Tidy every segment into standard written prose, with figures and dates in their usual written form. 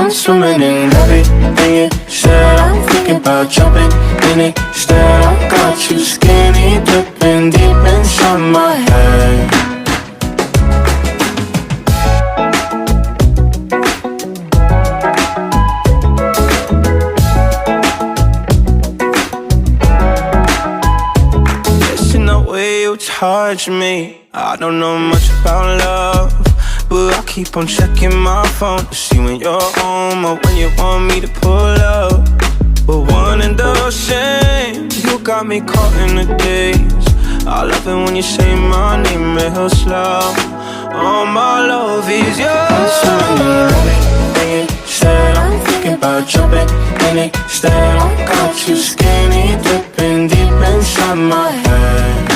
I'm swimming in everything you said. I'm thinking about jumping in it. Instead I got you skinny dipping deep inside my head. Listen the way you touch me. I don't know much about love, but I keep on checking my phone to see when you're home or when you want me to pull up. But one and the same, you got me caught in the days. I love it when you say my name real slow. All my love is yours. I'm swimming in everything you said. I'm thinking about jumping in it. Instead I got you skinny dipping deep inside my head.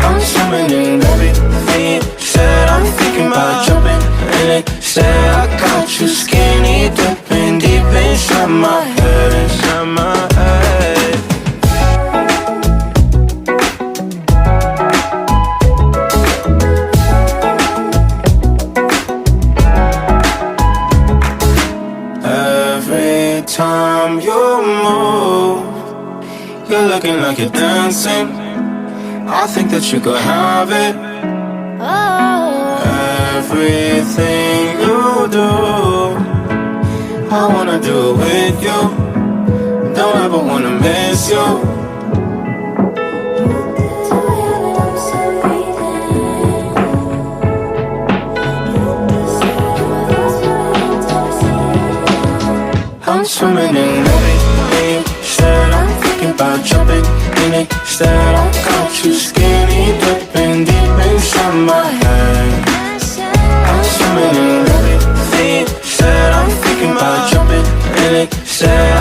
I'm swimming in everything you said. I'm thinking about jumping in it. Said I got you skinny dipping deep inside my head, inside my head. Every time you move, you're looking like you're dancing. I think that you could have it. Everything you do, I wanna do it with you. Don't ever wanna miss you. I'm swimming in everything you said. I'm thinking about jumping in it. Instead I got you skinny dipping deep inside my head. I'm swimming in everything you said. I'm thinking about jumping in it. Said